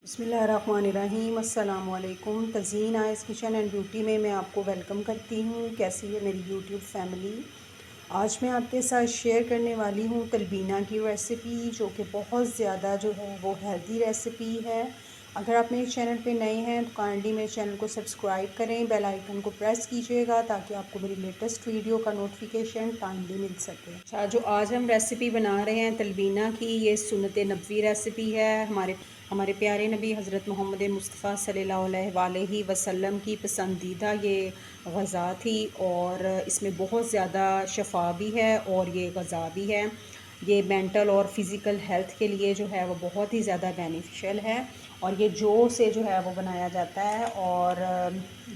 बिस्मिल्लाहिर्रहमानिर्रहीम अस्सलाम वालेकुम। Tazeen eyes kitchen and beauty में मैं आपको वेलकम करती हूँ। कैसी है मेरी यूट्यूब फैमिली। आज मैं आपके साथ शेयर करने वाली हूँ तलबीना की रेसिपी, जो कि बहुत ज़्यादा जो है वो हेल्दी रेसिपी है। अगर आप मेरे चैनल पे नए हैं तो काइंडली मेरे चैनल को सब्सक्राइब करें, बेल आइकन को प्रेस कीजिएगा ताकि आपको मेरी लेटेस्ट वीडियो का नोटिफिकेशन टाइमली मिल सके। अच्छा, जो आज हम रेसिपी बना रहे हैं तलबीना की, ये सुन्नत नबवी रेसिपी है। हमारे प्यारे नबी हज़रत मोहम्मद मुस्तफ़ा सल्लल्लाहु अलैहि वसल्लम की पसंदीदा ये गज़ा थी और इसमें बहुत ज़्यादा शफा भी है और ये गज़ा भी है। ये मेंटल और फ़िज़िकल हेल्थ के लिए जो है वो बहुत ही ज़्यादा बेनिफिशियल है और ये जौ से जो है वो बनाया जाता है और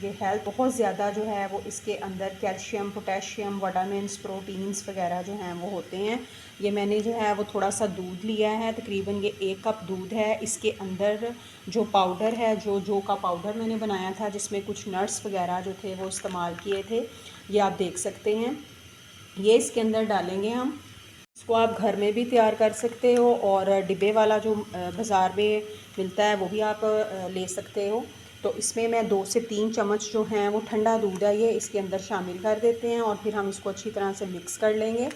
ये हेल्थ बहुत ज़्यादा जो है वो इसके अंदर कैल्शियम, पोटेशियम, विटामिन्स, प्रोटीन्स वगैरह जो हैं वो होते हैं। ये मैंने जो है वो थोड़ा सा दूध लिया है, तकरीबन ये 1 कप दूध है। इसके अंदर जो पाउडर है, जो का पाउडर मैंने बनाया था जिसमें कुछ नट्स वगैरह जो थे वो इस्तेमाल किए थे, ये आप देख सकते हैं। ये इसके अंदर डालेंगे हम। इसको आप घर में भी तैयार कर सकते हो और डिब्बे वाला जो बाज़ार में मिलता है वो भी आप ले सकते हो। तो इसमें मैं 2 से 3 चम्मच जो हैं वो ठंडा दूध है ये इसके अंदर शामिल कर देते हैं और फिर हम इसको अच्छी तरह से मिक्स कर लेंगे।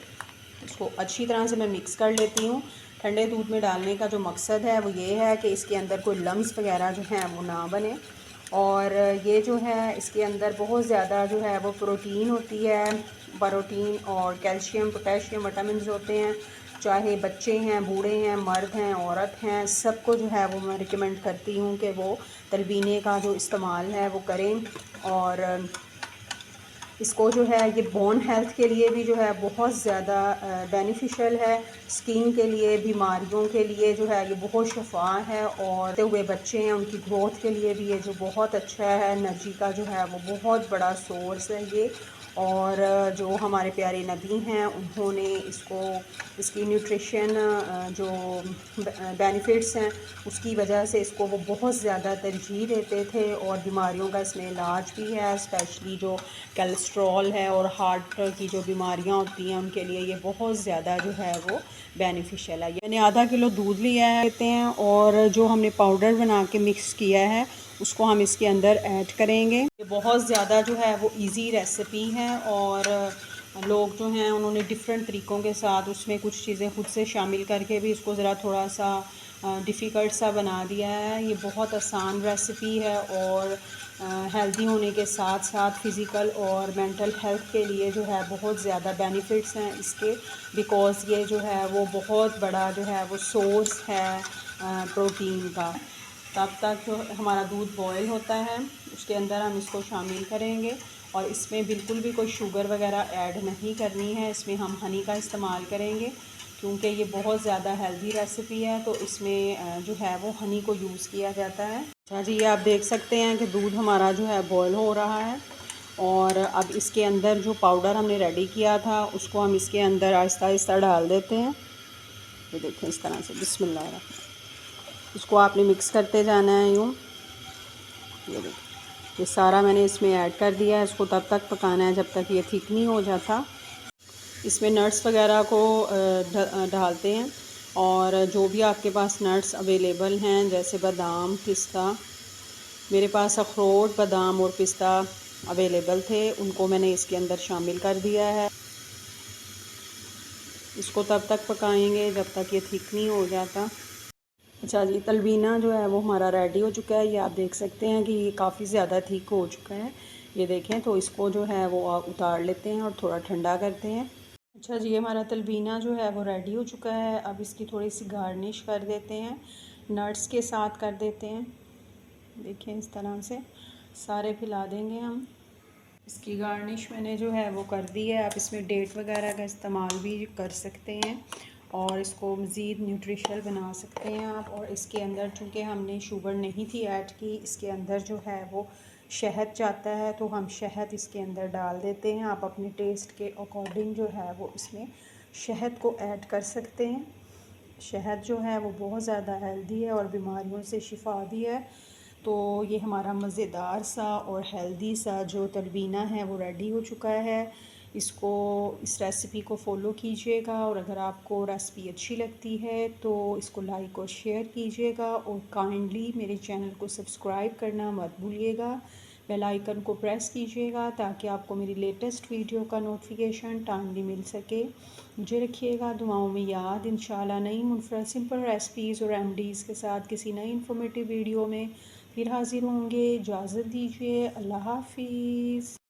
इसको अच्छी तरह से मैं मिक्स कर लेती हूँ। ठंडे दूध में डालने का जो मकसद है वो ये है कि इसके अंदर कोई लम्स वगैरह जो हैं वो ना बने और ये जो है इसके अंदर बहुत ज़्यादा जो है वो प्रोटीन होती है। प्रोटीन और कैल्शियम, पोटेशियम, विटामिन्स होते हैं। चाहे बच्चे हैं, बूढ़े हैं, मर्द हैं, औरत हैं, सबको जो है वो मैं रिकमेंड करती हूँ कि वो तलबीने का जो इस्तेमाल है वो करें। और इसको जो है ये बोन हेल्थ के लिए भी जो है बहुत ज़्यादा बेनिफिशियल है। स्किन के लिए, बीमारियों के लिए जो है ये बहुत शफा है और हुए बच्चे हैं उनकी ग्रोथ के लिए भी ये जो बहुत अच्छा है। एनर्जी का जो है वो बहुत बड़ा सोर्स है ये। और जो हमारे प्यारे नबी हैं उन्होंने इसकी न्यूट्रिशन जो बेनिफिट्स हैं उसकी वजह से इसको वो बहुत ज़्यादा तरजीह देते थे और बीमारियों का इसमें इलाज भी है। स्पेशली जो कोलेस्ट्रॉल है और हार्ट की जो बीमारियां होती हैं उनके लिए ये बहुत ज़्यादा जो है वो बेनिफिशियल है। मैंने आधा किलो दूध लिया है लेते हैं और जो हमने पाउडर बना के मिक्स किया है उसको हम इसके अंदर ऐड करेंगे। ये बहुत ज़्यादा जो है वो इजी रेसिपी है और लोग जो हैं उन्होंने डिफरेंट तरीक़ों के साथ उसमें कुछ चीज़ें खुद से शामिल करके भी इसको ज़रा थोड़ा सा डिफ़िकल्ट सा बना दिया है। ये बहुत आसान रेसिपी है और हेल्दी होने के साथ साथ फ़िज़िकल और मेंटल हेल्थ के लिए जो है बहुत ज़्यादा बेनिफिट्स हैं इसके। बिकॉज़ ये जो है वो बहुत बड़ा जो है वो सोर्स है प्रोटीन का। तब तक जो हमारा दूध बॉयल होता है उसके अंदर हम इसको शामिल करेंगे और इसमें बिल्कुल भी कोई शुगर वगैरह ऐड नहीं करनी है। इसमें हम हनी का इस्तेमाल करेंगे क्योंकि ये बहुत ज़्यादा हेल्दी रेसिपी है तो इसमें जो है वो हनी को यूज़ किया जाता है। अच्छा जी, ये आप देख सकते हैं कि दूध हमारा जो है बॉयल हो रहा है और अब इसके अंदर जो पाउडर हमने रेडी किया था उसको हम इसके अंदर आहिस्ता आहिस्ता डाल देते हैं। ये देखें इस तरह से, बिस्मिल्लाह। इसको आपने मिक्स करते जाना है यूँ। ये देखिए ये सारा मैंने इसमें ऐड कर दिया है। इसको तब तक पकाना है जब तक ये थिक नहीं हो जाता। इसमें नट्स वगैरह को डालते हैं और जो भी आपके पास नट्स अवेलेबल हैं जैसे बादाम, पिस्ता। मेरे पास अखरोट, बादाम और पिस्ता अवेलेबल थे, उनको मैंने इसके अंदर शामिल कर दिया है। इसको तब तक पकाएंगे जब तक ये थिक नहीं हो जाता। अच्छा जी, तलबीना जो है वो हमारा रेडी हो चुका है। ये आप देख सकते हैं कि ये काफ़ी ज़्यादा थिक हो चुका है। ये देखें, तो इसको जो है वो उतार लेते हैं और थोड़ा ठंडा करते हैं। अच्छा जी, हमारा तलबीना जो है वो रेडी हो चुका है। अब इसकी थोड़ी सी गार्निश कर देते हैं, नट्स के साथ कर देते हैं। देखें इस तरह से सारे फैला देंगे हम। इसकी गार्निश मैंने जो है वो कर दी है। आप इसमें डेट वगैरह का इस्तेमाल भी कर सकते हैं और इसको मज़ीद न्यूट्रिशल बना सकते हैं आप। और इसके अंदर चूँकि हमने शुगर नहीं थी ऐड की, इसके अंदर जो है वो शहद जाता है तो हम शहद इसके अंदर डाल देते हैं। आप अपने टेस्ट के अकॉर्डिंग जो है वो इसमें शहद को ऐड कर सकते हैं। शहद जो है वो बहुत ज़्यादा हेल्दी है और बीमारियों से शिफा भी है। तो ये हमारा मज़ेदार सा और हेल्दी सा जो तलबीना है वो रेडी हो चुका है। इसको इस रेसिपी को फॉलो कीजिएगा और अगर आपको रेसिपी अच्छी लगती है तो इसको लाइक और शेयर कीजिएगा और काइंडली मेरे चैनल को सब्सक्राइब करना मत भूलिएगा। बेल आइकन को प्रेस कीजिएगा ताकि आपको मेरी लेटेस्ट वीडियो का नोटिफिकेशन टाइमली मिल सके। मुझे रखिएगा दुआओं में याद। इंशाल्लाह नई मुनफरद सिंपल रेसिपीज़ और रेमडीज़ के साथ किसी नई इन्फॉर्मेटिव वीडियो में फिर हाज़िर होंगे। इजाज़त दीजिए। अल्लाह हाफिज़।